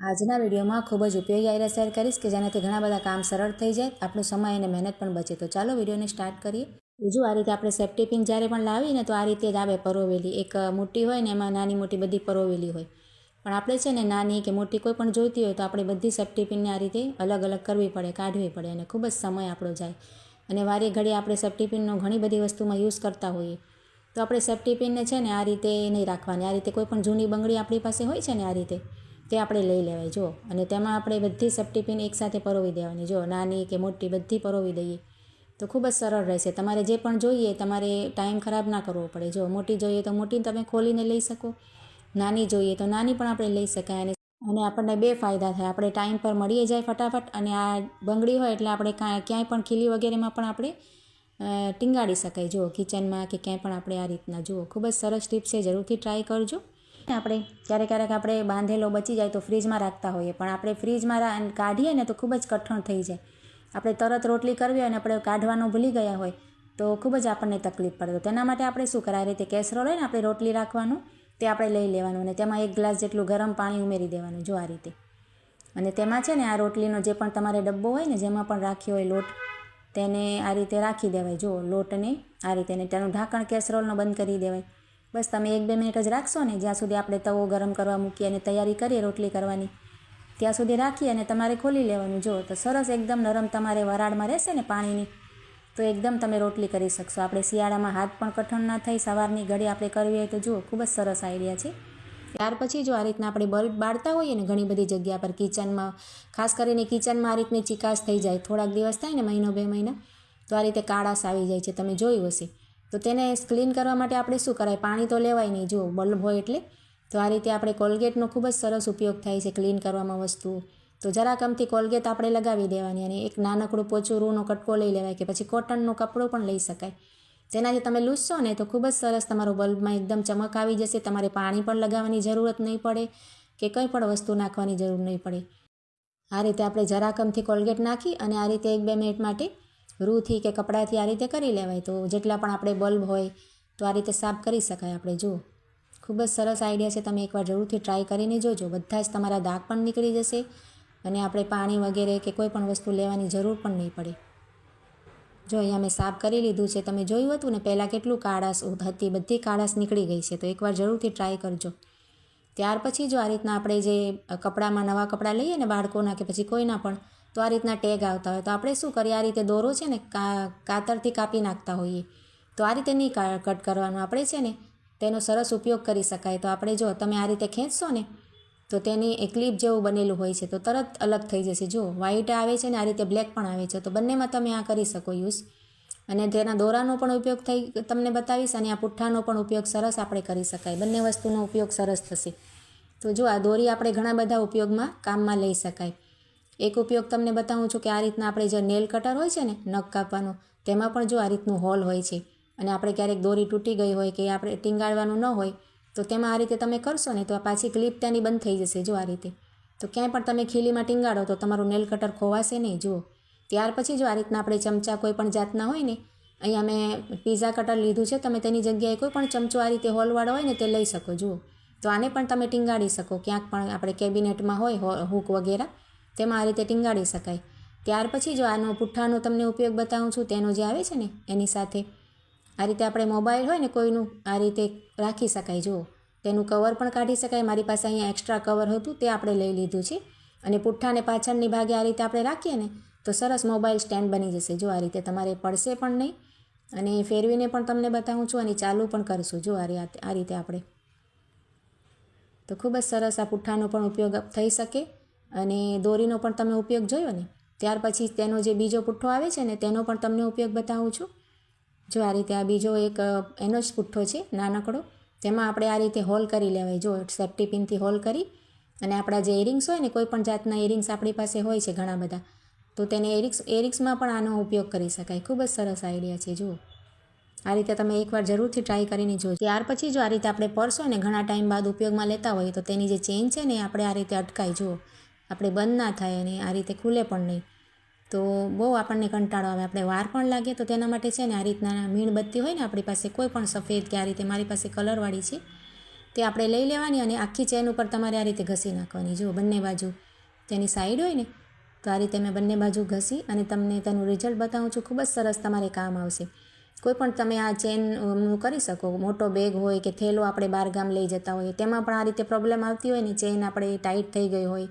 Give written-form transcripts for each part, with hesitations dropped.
આજના વિડીયોમાં ખૂબ જ ઉપયોગી આઈડિયા શેર કરીશ કે જેનાથી ઘણા બધા કામ સરળ થઈ જાય, આપણો સમય અને મહેનત પણ બચે. તો ચાલો વિડીયોને સ્ટાર્ટ કરીએ. બીજું આ રીતે આપણે સેફ્ટી પિન જ્યારે પણ લાવીને તો આ રીતે જ આવે પરોવેલી. એક મોટી હોય ને એમાં નાની મોટી બધી પરોવેલી હોય. પણ આપણે છે ને નાની કે મોટી કોઈ પણ જોઈતી હોય તો આપણે બધી સેફ્ટી પિનને આ રીતે અલગ અલગ કરવી પડે, કાઢવી પડે અને ખૂબ જ સમય આપણો જાય. અને વારે ઘડી આપણે સેફ્ટી પિનનો ઘણી બધી વસ્તુમાં યુઝ કરતા હોઈએ. તો આપણે સેફ્ટી પિનને છે ને આ રીતે નહીં રાખવાની. આ રીતે કોઈ પણ જૂની બંગડી આપણી પાસે હોય છે ને આ રીતે તે આપણે લઈ લેવાય જો. અને તેમાં આપણે બધી સેફ્ટી પિન એકસાથે પરોવી દેવાની જો, નાની કે મોટી બધી પરોવી દઈએ તો ખૂબ જ સરળ રહેશે. તમારે જે પણ જોઈએ તમારે ટાઈમ ખરાબ ના કરવો પડે. જો મોટી જોઈએ તો મોટી તમે ખોલીને લઈ શકો, નાની જોઈએ તો નાની પણ આપણે લઈ શકાય. અને આપણને બે ફાયદા થાય, આપણે ટાઈમ પર મળી જાય ફટાફટ, અને આ બંગડી હોય એટલે આપણે ક્યાંય પણ ખીલી વગેરેમાં પણ આપણે ટીંગાડી શકાય. જો કિચનમાં કે ક્યાંય પણ આપણે આ રીતના જુઓ, ખૂબ જ સરસ ટિપ છે, જરૂરથી ટ્રાય કરજો. આપણે ક્યારેક આપણે બાંધેલો બચી જાય તો ફ્રીજમાં રાખતા હોઈએ, પણ આપણે ફ્રીજમાં કાઢીએ ને તો ખૂબ જ કઠણ થઈ જાય. આપણે તરત રોટલી કરવી હોય અને આપણે કાઢવાનું ભૂલી ગયા હોય તો ખૂબ જ આપણને તકલીફ પડે. તો તેના માટે આપણે શું કરાય, આ રીતે કેસરોલ હોય ને આપણે રોટલી રાખવાનું તે આપણે લઈ લેવાનું અને તેમાં 1 ગ્લાસ જેટલું ગરમ પાણી ઉમેરી દેવાનું જો આ રીતે. અને તેમાં છે ને આ રોટલીનો જે પણ તમારે ડબ્બો હોય ને જેમાં પણ રાખ્યો હોય લોટ, તેને આ રીતે રાખી દેવાય જો, લોટને આ રીતે. ને તેનું ઢાંકણ કેસરોલનો બંધ કરી દેવાય. બસ તમે 1-2 મિનિટ જ રાખશો ને, જ્યાં સુધી આપણે તવો ગરમ કરવા મૂકીએ અને તૈયારી કરીએ રોટલી કરવાની ત્યાં સુધી રાખી અને તમારે ખોલી લેવાનું જો. તો સરસ એકદમ નરમ તમારે વરાળમાં રહેશે ને પાણીની, તો એકદમ તમે રોટલી કરી શકશો. આપણે શિયાળામાં હાથ પણ કઠણ ના થાય, સવારની ઘડી આપણે કરવી હોય તો જુઓ ખૂબ જ સરસ આઈડિયા છે. ત્યાર પછી જો આ રીતના આપણે બલ્બ બાળતા હોઈએ ને ઘણી બધી જગ્યા પર, કિચનમાં ખાસ કરીને કિચનમાં આ રીતની ચિકાસ થઈ જાય, થોડાક દિવસ થાય ને 1-2 મહિના તો આ રીતે કાળાશ આવી જાય છે, તમે જોયું હશે. તો તેને ક્લીન કરવા માટે આપણે શું કરાય, પાણી તો લેવાય નહીં જો બલ્બ હોય એટલે. તો આ રીતે આપણે કોલગેટનો ખૂબ જ સરસ ઉપયોગ થાય છે ક્લીન કરવામાં વસ્તુઓ. તો જરાક અમથી કોલગેટ આપણે લગાવી દેવાની અને એક નાનકડું પોચું રૂનો કટકો લઈ લેવાય કે પછી કોટનનો કપડો પણ લઈ શકાય. તેનાથી તમે લૂછશો ને તો ખૂબ જ સરસ તમારો બલ્બમાં એકદમ ચમક આવી જશે. તમારે પાણી પણ લગાવવાની જરૂરત નહીં પડે કે કંઈ પણ વસ્તુ નાખવાની જરૂર નહીં પડે. આ રીતે આપણે જરાક અમથી કોલગેટ નાખી અને આ રીતે 1-2 મિનિટ માટે રૂથી કે કપડાથી આ રીતે કરી લેવાય. તો જેટલા પણ આપણે બલ્બ હોય તો આ રીતે સાફ કરી શકાય આપણે જુઓ. ખૂબ જ સરસ આઈડિયા છે, તમે એકવાર જરૂરથી ટ્રાય કરીને જોજો. બધા જ તમારા દાગ પણ નીકળી જશે અને આપણે પાણી વગેરે કે કોઈ પણ વસ્તુ લેવાની જરૂર પણ નહીં પડે. જો અહીંયા મેં સાફ કરી લીધું છે, તમે જોયું હતું ને પહેલાં કેટલું કાળાશ હતી, બધી કાળાશ નીકળી ગઈ છે. તો એકવાર જરૂરથી ટ્રાય કરજો. ત્યાર પછી જો આ રીતના આપણે જે કપડામાં નવા કપડાં લઈએ ને બાળકોના કે પછી કોઈના પણ, તો આ રીતના ટેગ આવતા હોય તો આપણે શું કરીએ, આ રીતે દોરો છે ને કાતરથી કાપી નાખતા હોઈએ. તો આ રીતે નહીં કટ કરવાનું, આપણે છે ને તેનો સરસ ઉપયોગ કરી શકાય. તો આપણે જો તમે આ રીતે ખેંચશો ને તો તેની એક ક્લિપ જેવું બનેલું હોય છે, તો તરત અલગ થઈ જશે. જો વ્હાઈટ આવે છે ને આ રીતે બ્લેક પણ આવે છે, તો બંનેમાં તમે આ કરી શકો યુઝ. અને તેના દોરાનો પણ ઉપયોગ તમને બતાવીશ અને આ પુઠ્ઠાનો પણ ઉપયોગ સરસ આપણે કરી શકાય. બંને વસ્તુનો ઉપયોગ સરસ થશે. તો જો આ દોરી આપણે ઘણા બધા ઉપયોગમાં કામમાં લઈ શકાય. એક ઉપયોગ તમને બતાવું છું કે આ રીતના આપણે જે નેલ કટર હોય છે ને નખ કાપવાનો, તેમાં પણ જો આ રીતનું હોલ હોય છે. અને આપણે ક્યારેક દોરી તૂટી ગઈ હોય કે આપણે ટીંગાળવાનું ન હોય તો તેમાં આ રીતે તમે કરશો ને તો આ પાછી ક્લિપ ત્યાંની બંધ થઈ જશે જો આ રીતે. તો ક્યાંય પણ તમે ખીલીમાં ટીંગાળો તો તમારું નેલ કટર ખોવાશે નહીં જુઓ. ત્યાર પછી જો આ રીતના આપણે ચમચા કોઈ પણ જાતના હોય ને, અહીંયા મેં પીઝા કટર લીધું છે, તમે તેની જગ્યાએ કોઈ પણ ચમચો આ રીતે હોલવાળો હોય ને તે લઈ શકો જુઓ. તો આને પણ તમે ટીંગાળી શકો, ક્યાંક પણ આપણે કેબિનેટમાં હોય હૂક વગેરે તેમાં આ રીતે ટીંગાળી શકાય. ત્યાર પછી જો આનો પુઠ્ઠાનો તમને ઉપયોગ બતાવું છું, તેનો જે આવે છે ને એની સાથે આ રીતે આપણે મોબાઈલ હોય ને કોઈનું આ રીતે રાખી શકાય જુઓ. તેનું કવર પણ કાઢી શકાય. મારી પાસે અહીંયા એક્સ્ટ્રા કવર હતું તે આપણે લઈ લીધું છે. અને પુઠ્ઠાને પાછળની ભાગે આ રીતે આપણે રાખીએ ને તો સરસ મોબાઈલ સ્ટેન્ડ બની જશે જો આ રીતે. તમારે પડશે પણ નહીં અને ફેરવીને પણ તમને બતાવું છું અને ચાલુ પણ કરશું જો આ રીતે આપણે. તો ખૂબ જ સરસ આ પુઠ્ઠાનો પણ ઉપયોગ થઈ શકે અને દોરીનો પણ તમે ઉપયોગ જોયો ને. ત્યાર પછી તેનો જે બીજો પુઠ્ઠો આવે છે ને તેનો પણ તમને ઉપયોગ બતાવું છું. જો આ રીતે આ બીજો એક એનો જ પુઠ્ઠો છે નાનકડો, તેમાં આપણે આ રીતે હોલ કરી લેવાય જો, સેફ્ટી પિનથી હોલ કરી. અને આપણા જે ઇયરિંગ્સ હોય ને કોઈ પણ જાતના ઇયરિંગ્સ આપણી પાસે હોય છે ઘણા બધા, તો તેને ઇયરિંગ્સમાં પણ આનો ઉપયોગ કરી શકાય. ખૂબ જ સરસ આઈડિયા છે જુઓ. આ રીતે તમે એકવાર જરૂરથી ટ્રાય કરીને જોજો. ત્યાર પછી જો આ રીતે આપણે પર્સ હોય ને ઘણા ટાઈમ બાદ ઉપયોગમાં લેતા હોઈએ તો તેની જે ચેઇન છે ને આપણે આ રીતે અટકાય જુઓ, આપણે બંધ ના થાય અને આ રીતે ખુલે પણ નહીં. તો બહુ આપણને કંટાળો આવે, આપણે વાર પણ લાગે. તો તેના માટે છે ને આ રીતના મીણબત્તી હોય ને આપણી પાસે કોઈ પણ સફેદ કે આ રીતે, મારી પાસે કલરવાળી છે, તે આપણે લઈ લેવાની અને આખી ચેન ઉપર તમારે આ રીતે ઘસી નાખવાની. જુઓ બંને બાજુ તેની સાઈડ હોય ને તો આ રીતે મેં બંને બાજુ ઘસી અને તમને તેનું રિઝલ્ટ બતાવું છું. ખૂબ જ સરસ તમારે કામ આવશે. કોઈ પણ તમે આ ચેનનું કરી શકો. મોટો બેગ હોય કે થેલો આપણે બહાર ગામ લઈ જતા હોઈએ તેમાં પણ આ રીતે પ્રોબ્લેમ આવતી હોય ને, ચેન આપણે ટાઈટ થઈ ગઈ હોય,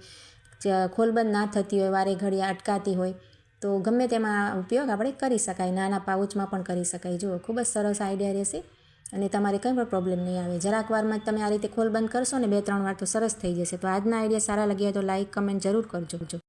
ખોલબંધ ના થતી હોય, વારે ઘડીએ અટકાતી હોય, તો ગમે તેમાં ઉપયોગ આપણે કરી શકાય. નાના પાઉચમાં પણ કરી શકાય. જુઓ ખૂબ જ સરસ આઈડિયા રહેશે અને તમારે કંઈ પણ પ્રોબ્લેમ નહીં આવે. જરાક વારમાં તમે આ રીતે ખોલબંધ કરશો ને 2-3 વાર તો સરસ થઈ જશે. તો આજના આઈડિયા સારા લાગ્યા તો લાઇક કમેન્ટ જરૂર કરજો.